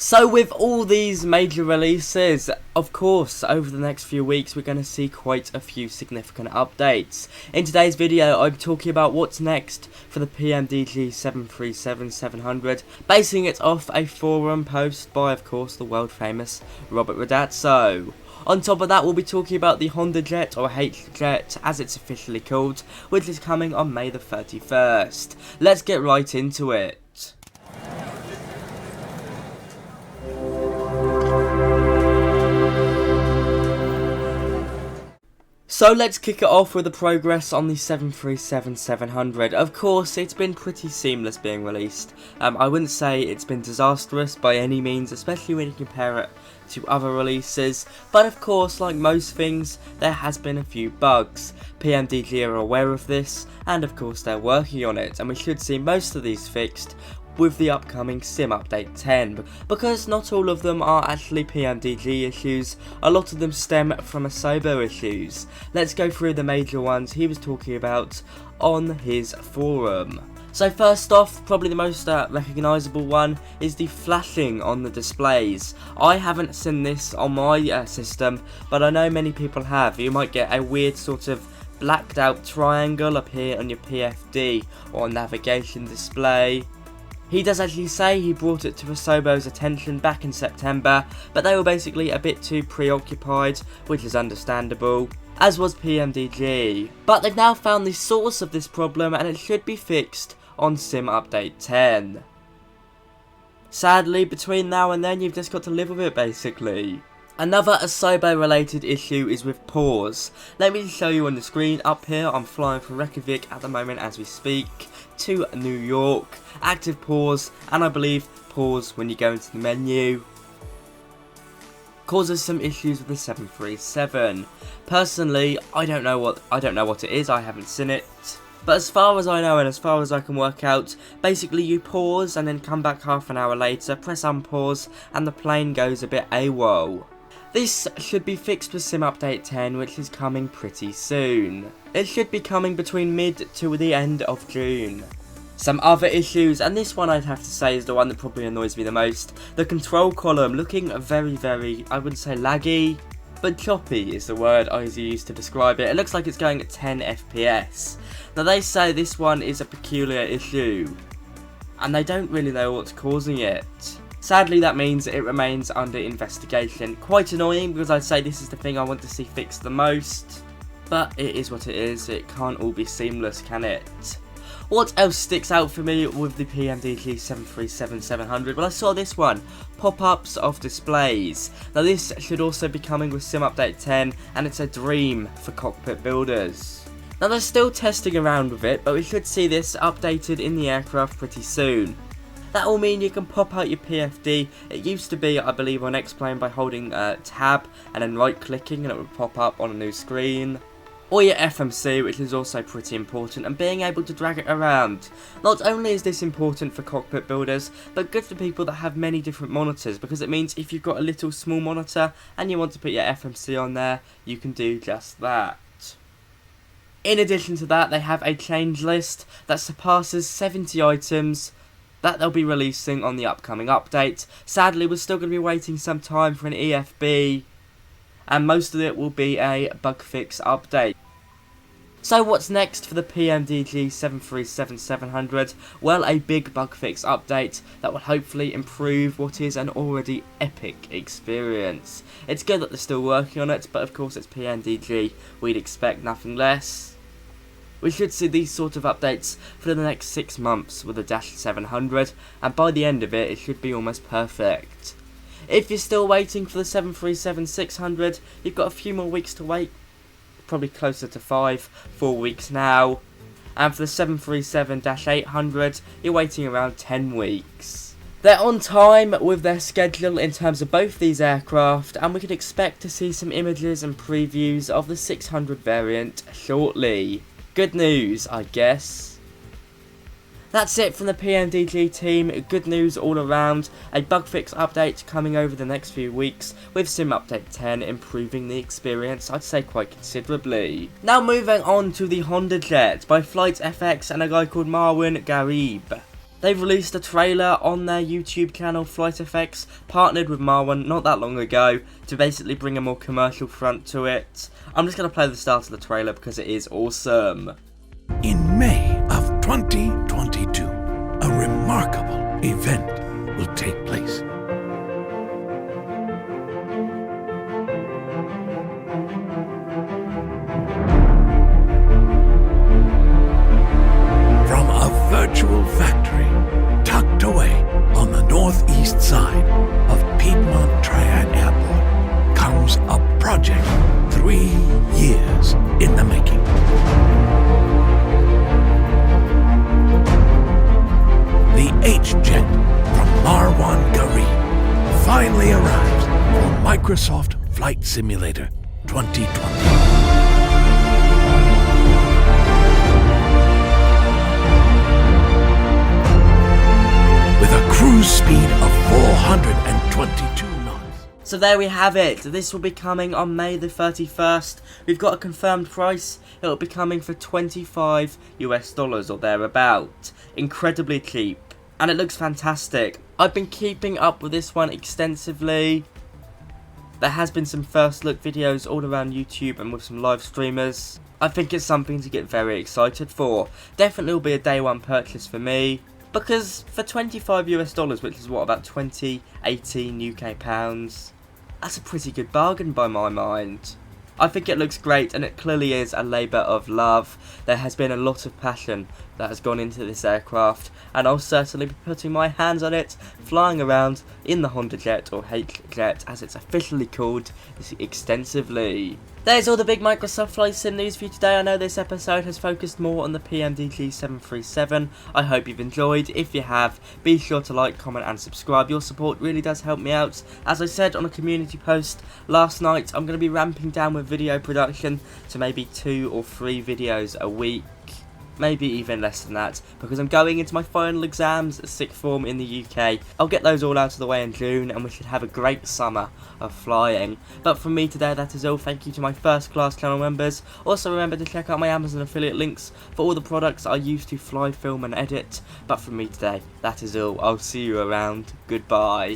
So with all these major releases, of course, over the next few weeks we're going to see quite a few significant updates. In today's video I'm talking about what's next for the PMDG 737-700, basing it off a forum post by, of course, the world famous Robert Radazzo. On top of that, we'll be talking about the HondaJet, or HondaJet as it's officially called, which is coming on May the 31st. Let's get right into it. So let's kick it off with the progress on the 737-700. Of course, it's been pretty seamless being released. I wouldn't say it's been disastrous by any means, especially when you compare it to other releases. But of course, like most things, there has been a few bugs. PMDG are aware of this, and of course they're working on it, and we should see most of these fixed with the upcoming Sim Update 10, because not all of them are actually PMDG issues, a lot of them stem from Asobo issues. Let's go through the major ones he was talking about on his forum. So first off, probably the most recognisable one is the flashing on the displays. I haven't seen this on my system, but I know many people have. You might get a weird sort of blacked out triangle up here on your PFD or navigation display. He does actually say he brought it to Asobo's attention back in September, but they were basically a bit too preoccupied, which is understandable, as was PMDG. But they've now found the source of this problem and it should be fixed on Sim Update 10. Sadly, between now and then you've just got to live with it basically. Another Asobo related issue is with pause. Let me show you on the screen. Up here I'm flying from Reykjavik at the moment as we speak to New York. Active pause, and I believe pause when you go into the menu causes some issues with the 737. Personally, I don't know what it is. I haven't seen it. But as far as I know and as far as I can work out, basically you pause and then come back half an hour later, press unpause, and the plane goes a bit AWOL. This should be fixed with Sim Update 10, which is coming pretty soon. It should be coming between mid to the end of June. Some other issues, and this one I'd have to say is the one that probably annoys me the most. The control column looking very, I wouldn't say laggy, but choppy is the word I use to describe it. It looks like it's going at 10 FPS. Now they say this one is a peculiar issue, and they don't really know what's causing it. Sadly, that means it remains under investigation. Quite annoying, because I'd say this is the thing I want to see fixed the most. But it is what it is. It can't all be seamless, can it? What else sticks out for me with the PMDG 737-700? Well, I saw this one. Pop-ups of displays. Now this should also be coming with Sim Update 10, and it's a dream for cockpit builders. Now they're still testing around with it, but we should see this updated in the aircraft pretty soon. That will mean you can pop out your PFD. It used to be, I believe, on X-Plane by holding tab and then right clicking and it would pop up on a new screen. Or your FMC, which is also pretty important, and being able to drag it around. Not only is this important for cockpit builders, but good for people that have many different monitors, because it means if you've got a little small monitor and you want to put your FMC on there, you can do just that. In addition to that, they have a change list that surpasses 70 items that they'll be releasing on the upcoming update. Sadly, we're still going to be waiting some time for an EFB, and most of it will be a bug fix update. So what's next for the PMDG 737-700? Well, a big bug fix update that will hopefully improve what is an already epic experience. It's good that they're still working on it, but of course it's PMDG, we'd expect nothing less. We should see these sort of updates for the next 6 months with the Dash 700, and by the end of it, it should be almost perfect. If you're still waiting for the 737-600, you've got a few more weeks to wait, probably closer to 4 weeks now. And for the 737-800, you're waiting around 10 weeks. They're on time with their schedule in terms of both these aircraft, and we can expect to see some images and previews of the 600 variant shortly. Good news, I guess. That's it from the PMDG team. Good news all around. A bug fix update coming over the next few weeks, with Sim Update 10 improving the experience, I'd say, quite considerably. Now moving on to the HondaJet by FlightFX and a guy called Marwan Garib. They've released a trailer on their YouTube channel, Flight FX, partnered with Marwan not that long ago to basically bring a more commercial front to it. I'm just going to play the start of the trailer because it is awesome. In May of 2022, a remarkable event will take place. From a virtual factory tucked away on the northeast side of Piedmont Triad Airport comes a project 3 years in the making. The HondaJet from Marwan Gharib finally arrives for Microsoft Flight Simulator 2020. With a cruise speed of 422 knots. So there we have it. This will be coming on May the 31st. We've got a confirmed price. It will be coming for $25 US or thereabout. Incredibly cheap. And it looks fantastic. I've been keeping up with this one extensively. There has been some first look videos all around YouTube and with some live streamers. I think it's something to get very excited for. Definitely will be a day one purchase for me. Because for $25 US, which is what, about 2018 UK pounds, that's a pretty good bargain by my mind. I think it looks great and it clearly is a labour of love. There has been a lot of passion that has gone into this aircraft and I'll certainly be putting my hands on it, flying around in the HondaJet or HondaJet as it's officially called extensively. There's all the big Microsoft Flight Sim news for you today. I know this episode has focused more on the PMDG 737. I hope you've enjoyed. If you have, be sure to like, comment and subscribe. Your support really does help me out. As I said on a community post last night, I'm going to be ramping down with video production to maybe 2 or 3 videos a week. Maybe even less than that, because I'm going into my final exams at sixth form in the UK. I'll get those all out of the way in June and we should have a great summer of flying. But from me today, that is all. Thank you to my first class channel members. Also remember to check out my Amazon affiliate links for all the products I use to fly, film and edit. But from me today, that is all. I'll see you around. Goodbye.